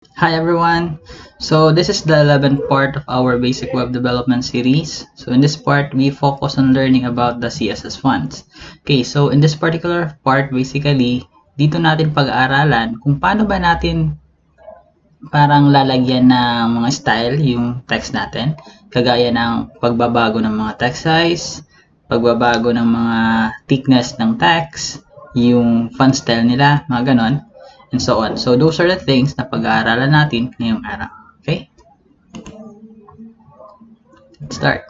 Hi everyone. So this is the 11th part of our basic web development series. So in this part, we focus on learning about the CSS fonts. Okay, so in this particular part, basically, dito natin pag-aaralan kung paano ba natin parang lalagyan ng mga style yung text natin. Kagaya ng pagbabago ng mga text size, pagbabago ng mga thickness ng text, yung font style nila, mga ganon, and so on. So those are the things na pag-aaralan natin ngayong araw. Okay? Let's start.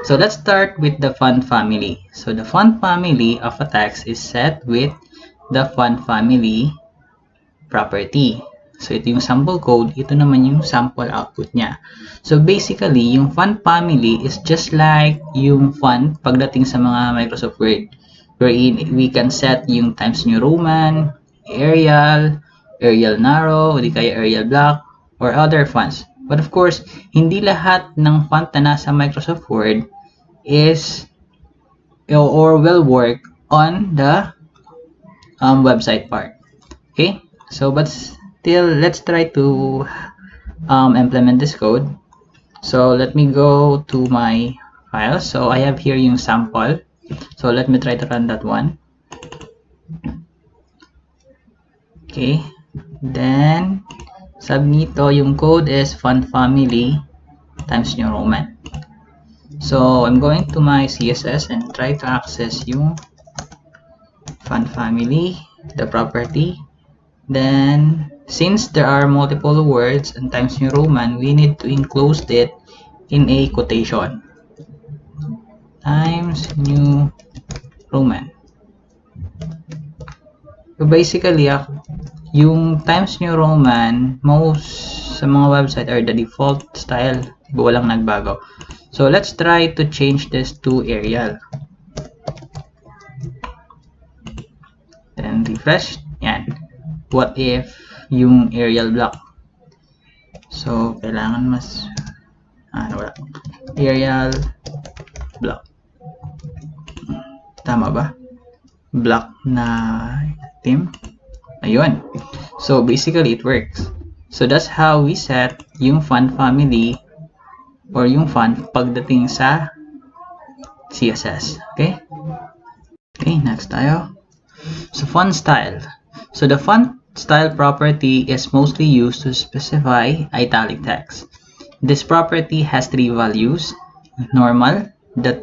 So let's start with the font family. So the font family of a text is set with the font family property. So, ito yung sample code. Ito naman yung sample output niya. So, basically, yung font family is just like yung font pagdating sa mga Microsoft Word. Wherein we can set yung Times New Roman, Arial, Arial Narrow, o di kaya Arial Black, or other fonts. But of course, hindi lahat ng font na nasa Microsoft Word is or will work on the website part. Okay? So, but still, let's try to implement this code. So, let me go to my file. So, I have here yung sample. So, let me try to run that one. Okay. Then, sabi nito, yung code is font family Times New Roman. So, I'm going to my CSS and try to access yung font family, the property. Then, since there are multiple words and Times New Roman, we need to enclose it in a quotation. Times New Roman. So basically, yung Times New Roman, most sa mga website are the default style. Walang nagbago. So let's try to change this to Arial. Then refresh. Yan. What if yung Arial Black? So, kailangan mas wala. Arial Black. Tama ba? Black na theme. Ayun. So, basically, it works. So, that's how we set yung font family or yung font pagdating sa CSS. Okay? Okay, next tayo. So, font style. So, the font style property is mostly used to specify italic text. This property has three values. Normal, the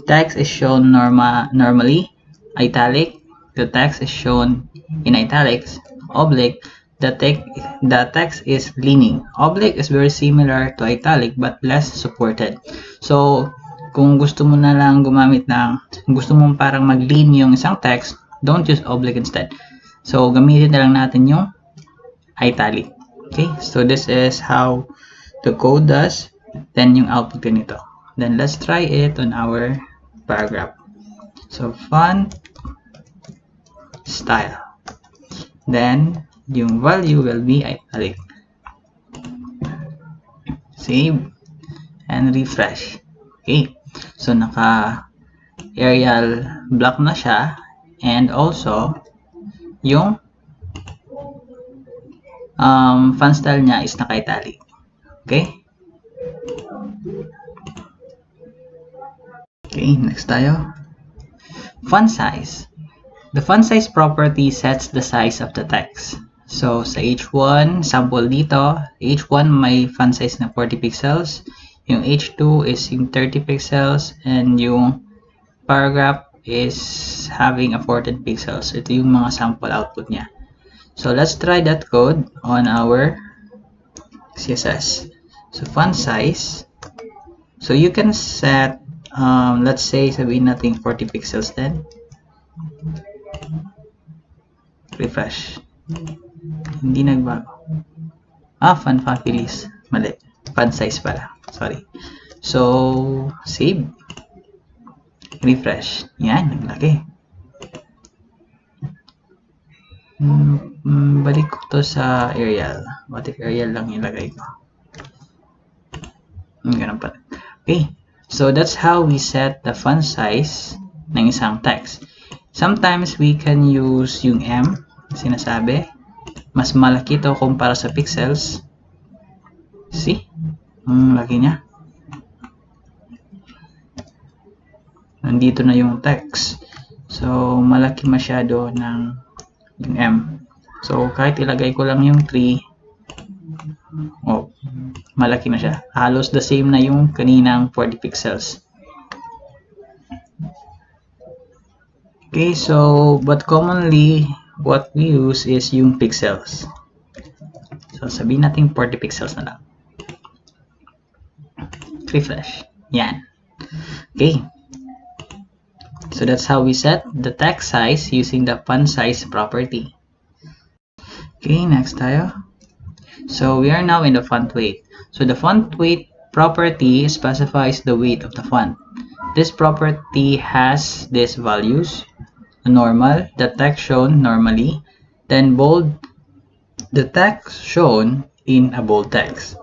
text is shown normally. Italic, the text is shown in italics. Oblique, the text is leaning. Oblique is very similar to italic but less supported. So, kung gusto mo na lang gumamit ng, gusto mong parang mag-lean yung isang text, don't use oblique instead. So, gamitin na lang natin yung italic. Okay? So, this is how the code does. Then, yung output nito. Then, let's try it on our paragraph. So, font style. Then, yung value will be italic. Save. And refresh. Okay. So, naka-Arial Black na siya. And also, yung font style niya is naka-italic. Okay? Okay, next tayo. Font size. The font size property sets the size of the text. So, sa H1, sample dito, H1 may font size na 40 pixels. Yung H2 is yung 30 pixels. And yung paragraph is having a 14 pixels. Ito yung mga sample output niya. So, let's try that code on our CSS. So, font size. So, you can set, let's say, sabihin natin 40 pixels then. Refresh. Hindi nagbago. Font families. Mali. Font size pala. Sorry. So, save. Refresh. Yan, naglaki. Balik ko to sa Arial. What if Arial lang ilagay ko? Ganun pala. Okay. So, that's how we set the font size ng isang text. Sometimes we can use yung M, sinasabi. Mas malaki to kumpara sa pixels. See? Ang laki niya. Nandito na yung text. So, malaki masyado ng yung M. So, kahit ilagay ko lang yung 3, oh, malaki na siya. Halos the same na yung kaninang 40 pixels. Okay, so, but commonly, what we use is yung pixels. So, sabihin natin 40 pixels na lang. Refresh. Yan. Okay. So, that's how we set the text size using the font size property. Okay, next tayo. So, we are now in the font weight. So, the font weight property specifies the weight of the font. This property has these values: normal, the text shown normally, then bold, the text shown in a bold text.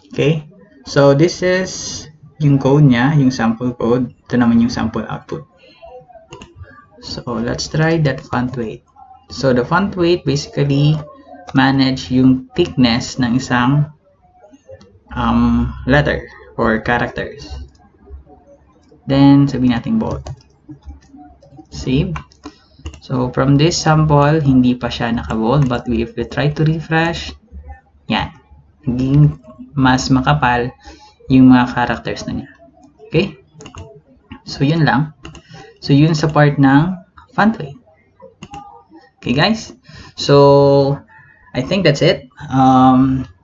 Okay, so this is yung code niya, yung sample code. Ito naman yung sample output. So let's try that font weight. So the font weight basically manage yung thickness ng isang letter or characters. Then sabihin natin bold. Save. So from this sample, hindi pa siya naka-bold, but if we try to refresh, yan, naging mas makapal yung mga characters na niya. Okay? So yun lang. So yun sa part ng font weight. Okay guys? So I think that's it.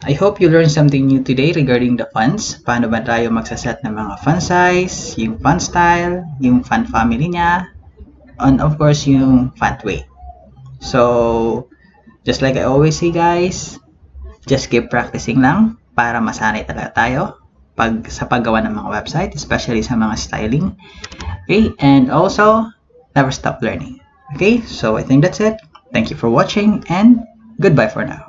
I hope you learned something new today regarding the fonts. Paano ba tayo magsaset ng mga font size, yung font style, yung font family niya, and of course yung font weight. So just like I always say guys, just keep practicing lang para masanay talaga tayo sa paggawa ng mga website, especially sa mga styling. Okay, and also never stop learning. Okay, so I think that's it. Thank you for watching and goodbye for now.